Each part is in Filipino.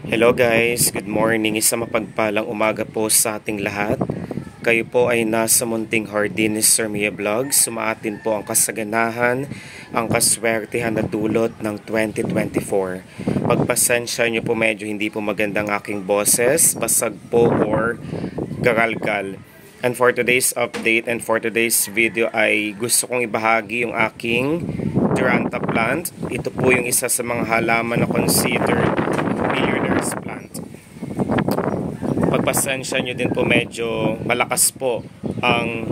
Hello guys, good morning. Isang mapagpalang umaga po sa ating lahat. Kayo po ay nasa munting hardin ni Sir Mia Vlogs. Sumaatin po ang kasaganahan, ang kaswertehan na dulot ng 2024. Pagpasensya nyo po, medyo hindi po magandang aking boses, basag po or garalgal. And for today's update and for today's video ay gusto kong ibahagi yung aking Duranta plant. Ito po yung isa sa mga halaman na considered millionaire's plant. Pagpasensya nyo din po, medyo malakas po ang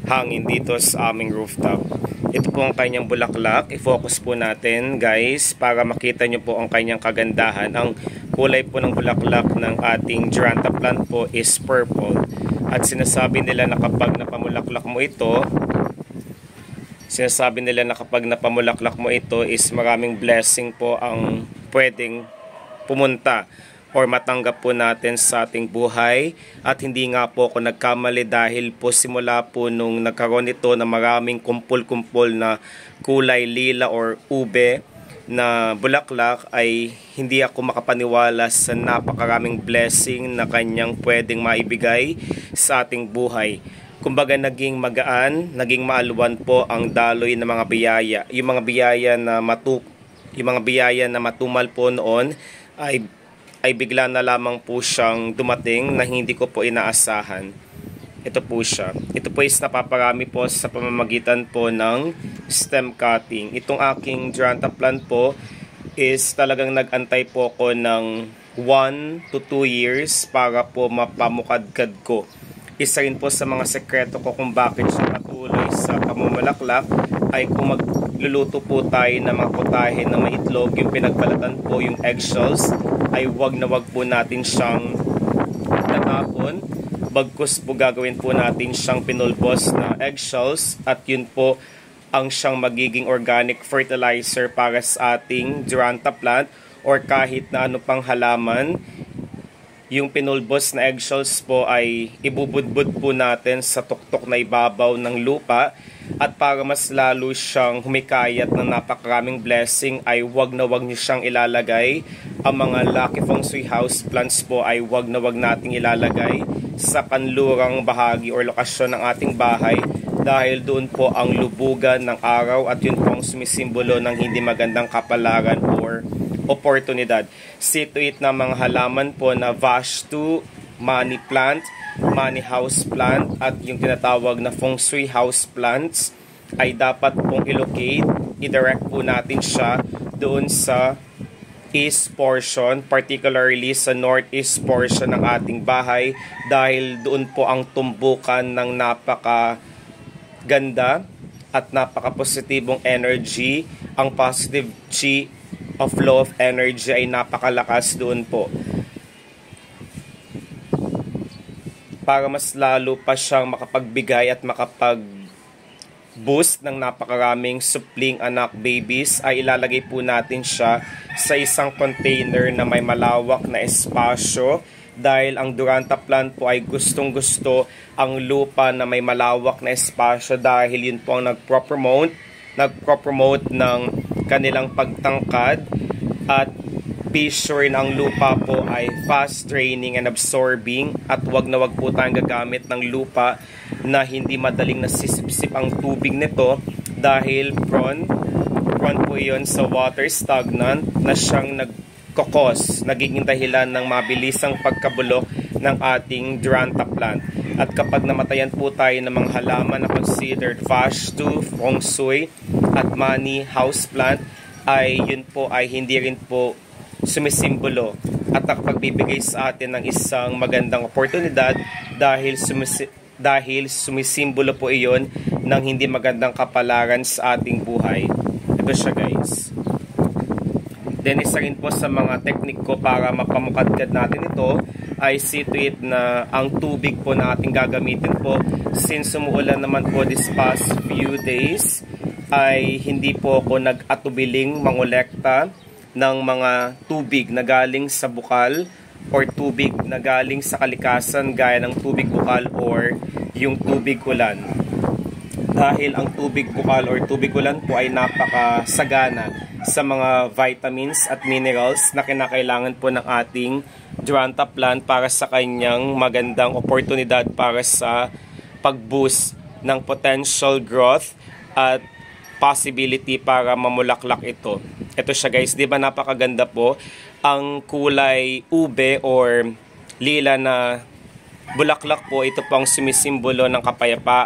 hangin dito sa aming rooftop. Ito po ang kanyang bulaklak. I-focus po natin guys para makita nyo po ang kanyang kagandahan. Ang kulay po ng bulaklak ng ating Duranta plant po is purple. At sinasabi nila na kapag napamulaklak mo ito, is maraming blessing po ang pwedeng pumunta or matanggap po natin sa ating buhay. At hindi nga po ako nagkamali dahil po simula po nung nagkaroon ito na maraming kumpul-kumpul na kulay lila or ube na bulaklak ay hindi ako makapaniwala sa napakaraming blessing na kanyang pwedeng maibigay sa ating buhay. Kumbaga naging magaan, naging maaluwan po ang daloy ng mga biyaya. Yung mga biyaya na matumal po noon ay bigla na lamang po siyang dumating na hindi ko po inaasahan. Ito po siya. Ito po is napaparami po sa pamamagitan po ng stem cutting. Itong aking Duranta plant po is talagang nag-antay po ko ng 1 to 2 years para po mapamukadkad ko. Isa rin po sa mga sekreto ko kung bakit siya patuloy sa pamumulaklak ay kung magluluto po tayo ng mga putahe na may itlog, yung pinagbalatan po yung eggshells, ay wag na wag po natin siyang tatapon. Bagkus po gagawin po natin siyang pinulbos na eggshells at yun po ang siyang magiging organic fertilizer para sa ating Duranta plant or kahit na ano pang halaman. Yung pinulbos na eggshells po ay ibubudbud po natin sa tuktok na ibabaw ng lupa. At para mas lalo siyang humikayat ng napakaraming blessing ay wag na wag niyo siyang ilalagay. Ang mga Lucky Feng Shui house plants po ay wag na wag nating ilalagay sa kanlurang bahagi or lokasyon ng ating bahay dahil doon po ang lubugan ng araw at yun po ang sumisimbolo ng hindi magandang kapalaran or oportunidad. See to it na mga halaman po na Vastu, money plant, money house plant at yung tinatawag na Feng Shui house plants ay dapat pong i-locate, i-direct po natin siya doon sa east portion, particularly sa northeast portion ng ating bahay dahil doon po ang tumbukan ng napakaganda at napaka-positibong energy. Ang positive chi of flow of energy ay napakalakas doon po. Para mas lalo pa siyang makapagbigay at makapag-boost ng napakaraming supling anak babies ay ilalagay po natin siya sa isang container na may malawak na espasyo dahil ang Duranta plant po ay gustong-gusto ang lupa na may malawak na espasyo dahil yun po ang nagpropromote ng kanilang pagtangkad at be sure na ang lupa po ay fast draining and absorbing at wag na wag po tayong gagamit ng lupa na hindi madaling nasisipsip ang tubig nito dahil prone po yun sa water stagnant na siyang nagiging dahilan ng mabilisang pagkabulok ng ating Duranta plant. At kapag namatayan po tayo ng mga halaman na considered Vastu, Feng Shui at money house plant ay yun po ay hindi rin po sumisimbolo at nakapagbibigay sa atin ng isang magandang oportunidad dahil sumisimbolo po iyon ng hindi magandang kapalaran sa ating buhay. Ito siya guys. Then isa rin po sa mga teknik ko para mapamukadkad natin ito ay see to it na ang tubig po na ating gagamitin po since umuulan naman po this past few days ay hindi po ako nag-atubiling mangolekta ng mga tubig na galing sa bukal or tubig na galing sa kalikasan gaya ng tubig bukal or yung tubig ulan. dahil ang tubig bukal or tubig ulan po ay napakasagana sa mga vitamins at minerals na kinakailangan po ng ating Duranta plant para sa kanyang magandang oportunidad para sa pag-boost ng potential growth at possibility para mamulaklak ito. Ito siya guys, di ba napakaganda po ang kulay ube or lila na bulaklak po, ito po ang sumisimbolo ng kapayapaan